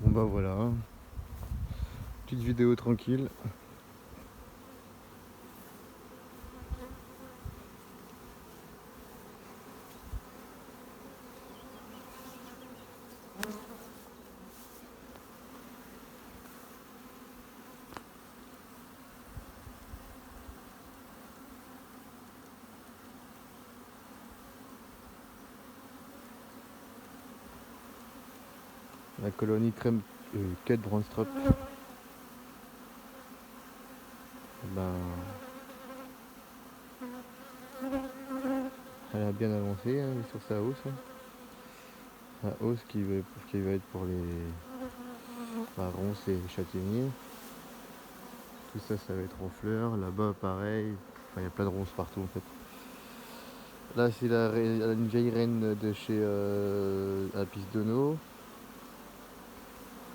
Bon bah voilà, hein. Petite vidéo tranquille. La colonie crème quai de Brandstrup. Ben, elle a bien avancé, hein, sur sa hausse, hein. La hausse qui va être pour les ronces et les châtaigniers. Tout ça, ça va être en fleurs. Là-bas, pareil. Enfin, il y a plein de ronces partout en fait. Là, c'est une vieille reine de chez Apis Dono.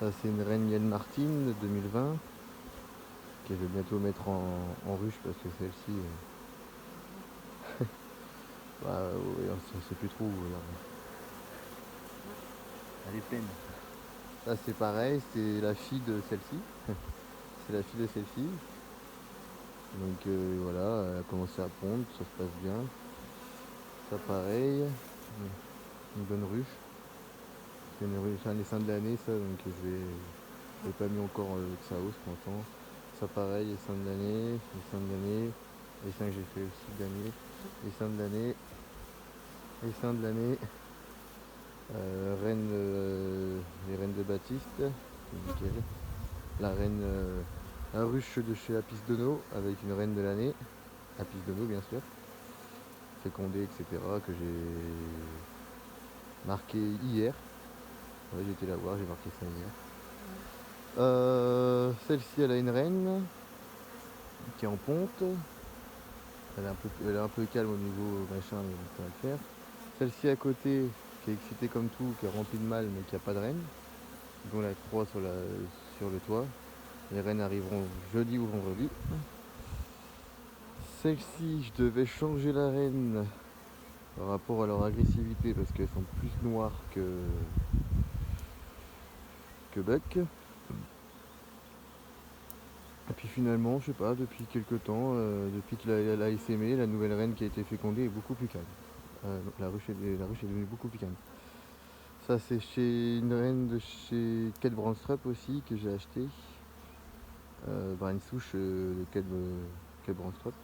Ça, c'est une reine Yann Martin de 2020 que je vais bientôt mettre en ruche parce que celle-ci, ouais, on sait plus trop où. Elle est pleine. Ça, c'est pareil, c'est la fille de celle-ci. C'est la fille de celle-ci. Donc voilà, elle a commencé à pondre, ça se passe bien. Ça, pareil, une bonne ruche. C'est une ruche, c'est un essaim de l'année, ça, donc je l'ai pas mis encore que ça hausse pour l'instant. Ça, pareil, essaim de l'année, essaim de l'année. Essaim que j'ai fait aussi d'année. Essaim de l'année. Essaim de l'année. Reine, les reines de Baptiste, nickel. La reine, la ruche de chez Apis Dono avec une reine de l'année, Apis Dono bien sûr, fécondée, etc. que j'ai marqué hier. Ouais, j'ai été la voir, j'ai marqué ça hier. Celle-ci, elle a une reine qui est en ponte. Elle est un peu calme au niveau machin, mais ça va le faire. Celle-ci à côté, qui est excitée comme tout, qui est remplie de mâles, mais qui n'a pas de reine, dont la croix sur le toit. Les reines arriveront jeudi ou vendredi. Celle-ci, je devais changer la reine par rapport à leur agressivité parce qu'elles sont plus noires que buck. Et puis finalement, je sais pas, depuis quelques temps, depuis que la SME, la nouvelle reine qui a été fécondée, est beaucoup plus calme. La ruche est devenue beaucoup plus calme. Ça, c'est chez une reine de chez Quai de Brandstrup aussi que j'ai acheté. Une souche de Quai de Brandstrup.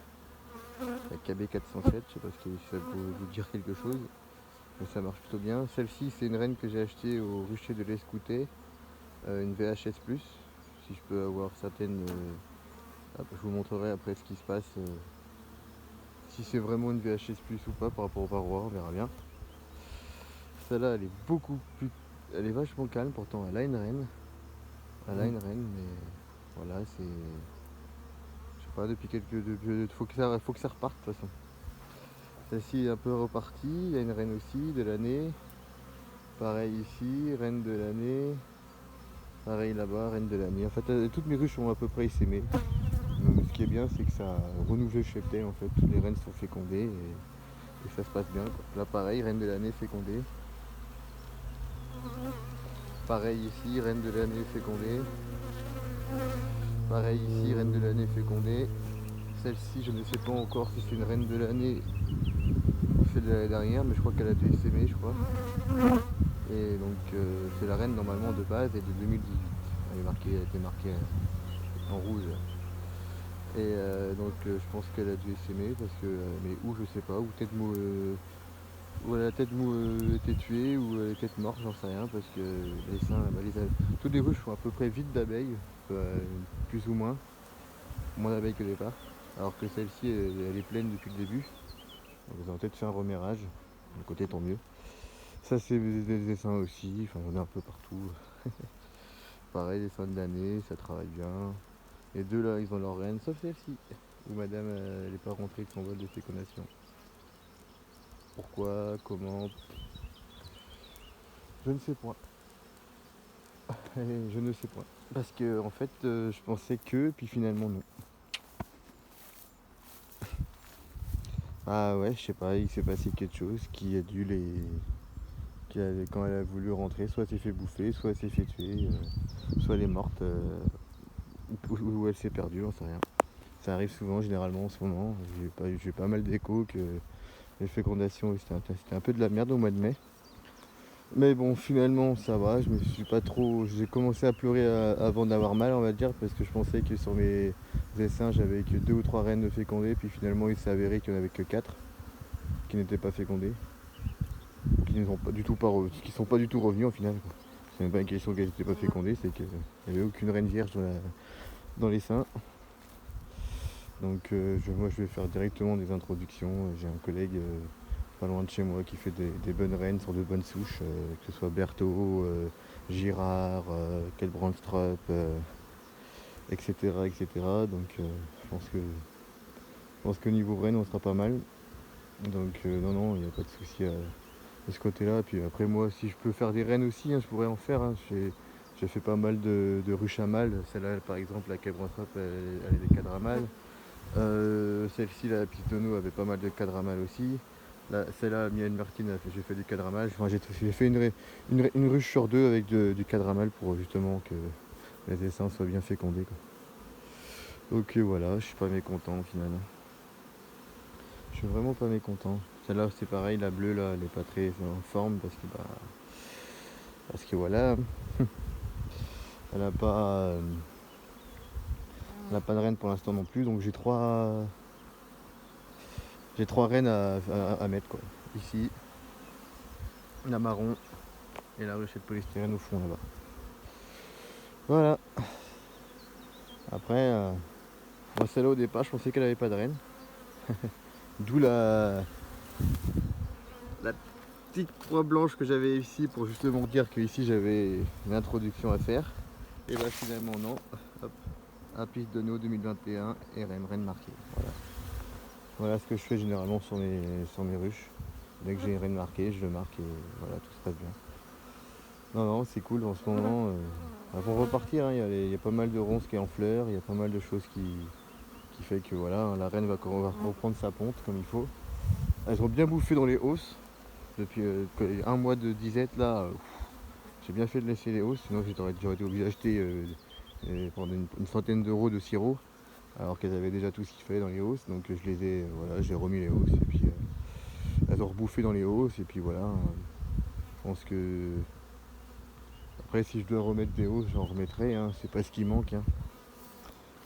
La KB407, je sais pas si ça peut vous dire quelque chose, mais ça marche plutôt bien. Celle-ci, c'est une reine que j'ai achetée au rucher de l'Escoutet, une VHS+. Si je peux avoir certaines, je vous montrerai après ce qui se passe, si c'est vraiment une VHS+ ou pas par rapport au parois, on verra bien. Celle-là, elle est vachement calme, pourtant elle a une reine. Elle a une reine, mais voilà, c'est, je sais pas, faut que ça reparte de toute façon. Celle-ci est un peu repartie, il y a une reine aussi de l'année. Pareil ici, reine de l'année. Pareil là-bas, reine de l'année. En fait, toutes mes ruches sont à peu près essaimées. Ce qui est bien, c'est que ça a renouvelé le cheptel. En fait, toutes les reines sont fécondées et ça se passe bien, quoi. Là, pareil, reine de l'année fécondée. Pareil ici, reine de l'année fécondée. Pareil ici, reine de l'année fécondée. Celle-ci, je ne sais pas encore si c'est une reine de l'année ou celle de l'année dernière, mais je crois qu'elle a été essaimée, je crois. Et donc, c'est la reine normalement de base et de 2018. Elle a été marquée en rouge. Et donc je pense qu'elle a dû essaimer parce que, mais où je sais pas, ou peut-être ou elle a peut-être été tuée ou elle est peut-être morte, j'en sais rien, parce que les seins, toutes les ruches sont à peu près vides d'abeilles, plus ou moins d'abeilles que au départ, alors que celle-ci elle est pleine depuis le début, donc ils ont peut-être fait un remérage, le côté tant mieux. Ça c'est des essaims aussi, enfin j'en ai un peu partout. Pareil, les seins de l'année, ça travaille bien. Les deux là, ils ont leur reine, sauf celle-ci, où madame elle n'est pas rentrée avec son vol de fécondation. Pourquoi, comment, je ne sais point. Je ne sais point. Parce que en fait, je pensais que, puis finalement non. Ah ouais, je sais pas, il s'est passé quelque chose qui quand elle a voulu rentrer, soit elle s'est fait bouffer, soit elle s'est fait tuer, soit elle est morte, ou elle s'est perdue, j'en sais rien. Ça arrive souvent, généralement en ce moment. J'ai pas mal d'échos que les fécondations c'était un peu de la merde au mois de mai. Mais bon, finalement ça va, je me suis pas trop. J'ai commencé à pleurer avant d'avoir mal, on va dire, parce que je pensais que sur mes essaims j'avais que 2 ou 3 reines de fécondées, puis finalement il s'est avéré qu'il n'y en avait que 4 qui n'étaient pas fécondées, qui ne sont pas du tout qui sont pas du tout revenus en final, quoi. C'est même pas une question qu'elles n'étaient pas fécondées, c'est qu'il n'y avait aucune reine vierge dans les seins. Donc moi je vais faire directement des introductions. J'ai un collègue pas loin de chez moi qui fait des bonnes rennes sur de bonnes souches, que ce soit Berthaud, Girard, Kelbrandstrup, etc., etc. Donc je pense qu'au niveau rennes on sera pas mal. Donc non, il n'y a pas de souci de ce côté-là. Puis après moi, si je peux faire des rennes aussi, hein, je pourrais en faire. Hein. J'ai fait pas mal de ruches à mâles. Celle-là par exemple, la Kelbrandstrup, elle est des cadres à mâles. Celle-ci, la Pistono, avait pas mal de cadres à mâles aussi. Celle-là, Miel Martine, j'ai fait du cadre à mâle. Enfin, j'ai fait une ruche sur 2 avec du cadre à mâle pour justement que les essaims soient bien fécondés, quoi. Donc voilà, je suis pas mécontent au final. Je suis vraiment pas mécontent. Celle-là c'est pareil, la bleue là, elle est pas très en forme parce que voilà, elle a pas de reine pour l'instant non plus, donc j'ai trois reines à mettre, quoi. Ici, la marron et la ruchette polystyrène au fond là-bas. Voilà. Après, moi celle-là au départ je pensais qu'elle avait pas de reine. D'où la petite croix blanche que j'avais ici pour justement dire que ici j'avais une introduction à faire. Et bah finalement non. Hop. Apis de No 2021 et reine marquée. Voilà ce que je fais généralement sur mes ruches. Dès que j'ai une reine marquée, je le marque et voilà, tout se passe bien. Non, c'est cool en ce moment. Pour repartir, hein, il y a pas mal de ronces qui est en fleurs, il y a pas mal de choses qui fait que voilà, hein, la reine va reprendre sa ponte comme il faut. Elles ont bien bouffé dans les hausses. Depuis un mois de disette là, j'ai bien fait de laisser les hausses, sinon j'aurais été obligé d'acheter pour une centaine d'euros de sirop, alors qu'elles avaient déjà tout ce qu'il fallait dans les hausses. Donc je les ai, voilà, j'ai remis les hausses et puis elles ont rebouffé dans les hausses et puis voilà. Je pense que après si je dois remettre des hausses, j'en remettrai, hein, c'est pas ce qui manque, hein.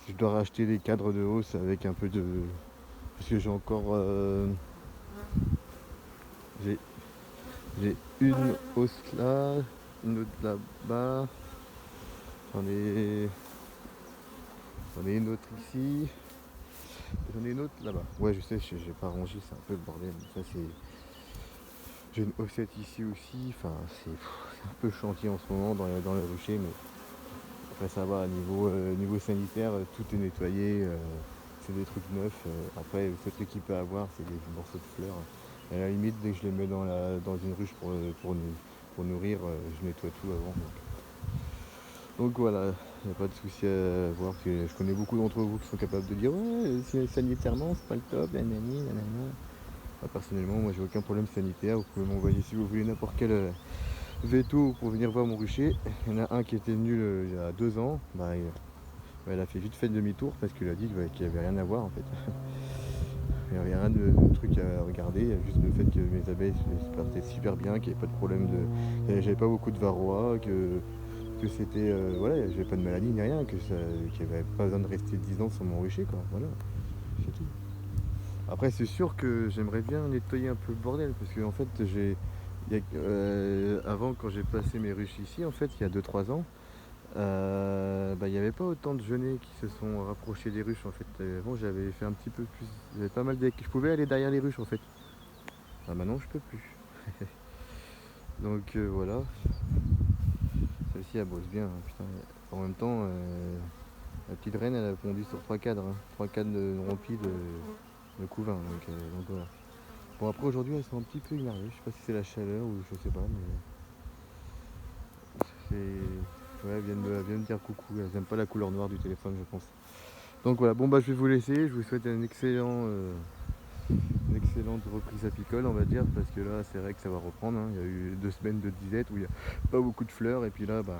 Si je dois racheter des cadres de hausse avec un peu de, parce que j'ai encore j'ai une hausse là, une autre là-bas, j'en ai une autre ici, j'en ai une autre là-bas. Ouais, je sais, j'ai pas rangé, c'est un peu le bordel. Ça c'est, j'ai une haussette ici aussi. Enfin, c'est un peu chantier en ce moment dans le rucher, mais après ça va. Niveau sanitaire, tout est nettoyé. C'est des trucs neufs. Après, le seul truc qu'il peut avoir, c'est des morceaux de fleurs. Et à la limite, dès que je les mets dans une ruche pour nourrir, je nettoie tout avant. Donc voilà, il n'y a pas de souci à voir. Je connais beaucoup d'entre vous qui sont capables de dire ouais, sanitairement, c'est pas le top, nanani, nanana. Personnellement, moi j'ai aucun problème sanitaire. Vous pouvez m'envoyer si vous voulez n'importe quel veto pour venir voir mon rucher. Il y en a un qui était venu il y a 2 ans. Il a fait vite fait demi-tour parce qu'il a dit qu'il n'y avait rien à voir en fait. Il n'y avait rien de truc à regarder. Il y a juste le fait que mes abeilles se portaient super bien, qu'il n'y avait pas de problème j'avais pas beaucoup de varroa, que c'était. Voilà, j'avais pas de maladie ni rien, qu'il n'y avait pas besoin de rester 10 ans sur mon rucher, quoi. Voilà, c'est tout. Après, c'est sûr que j'aimerais bien nettoyer un peu le bordel parce que en fait, avant, quand j'ai passé mes ruches ici, en fait, il y a 2-3 ans, il n'y avait pas autant de genêts qui se sont rapprochés des ruches en fait. Avant, j'avais fait un petit peu plus, j'avais pas mal je pouvais aller derrière les ruches en fait. Maintenant, je peux plus. Donc voilà. Celle-ci, elle bosse bien, hein, putain. En même temps, la petite reine, elle a pondu sur 3 cadres, hein. 3 cadres remplis de couvain. Donc voilà. Bon, après aujourd'hui, elles sont un petit peu énervées. Je sais pas si c'est la chaleur ou je sais pas, mais ouais, elles viennent me dire coucou. Elles n'aiment pas la couleur noire du téléphone, je pense. Donc voilà, bon bah je vais vous laisser. Je vous souhaite un excellent excellente reprise apicole, on va dire, parce que là c'est vrai que ça va reprendre, hein. Il y a eu 2 semaines de disette où il n'y a pas beaucoup de fleurs, et puis là bah,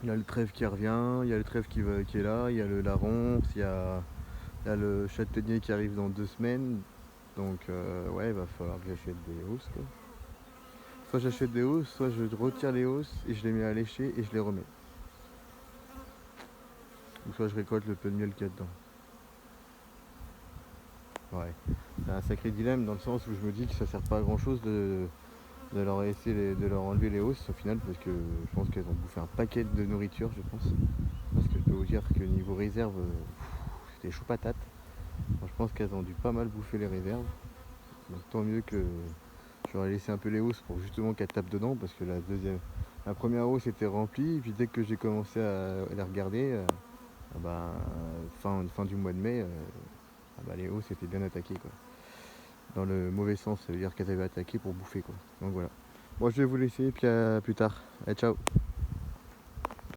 il y a le trèfle qui revient, il y a le trèfle qui est là, il y a le larron, il y a le châtaignier qui arrive dans 2 semaines. Donc ouais, il va falloir que j'achète des hausses, quoi. Soit j'achète des hausses, soit je retire les hausses et je les mets à lécher et je les remets. Ou soit je récolte le peu de miel qu'il y a dedans. Ouais, c'est un sacré dilemme dans le sens où je me dis que ça sert pas à grand chose de leur de leur enlever les hausses au final, parce que je pense qu'elles ont bouffé un paquet de nourriture, je pense. Parce que je peux vous dire que niveau réserve, c'était chaud patate. Bon, je pense qu'elles ont dû pas mal bouffer les réserves. Donc tant mieux que j'aurais laissé un peu les hausses pour justement qu'elles tapent dedans, parce que la première hausse était remplie, et puis dès que j'ai commencé à les regarder, bah, fin du mois de mai, bah, les hausses étaient bien attaquées, quoi. Dans le mauvais sens, ça veut dire qu'elles avaient attaqué pour bouffer, quoi. Donc voilà. Bon, je vais vous laisser, puis à plus tard. Allez, ciao.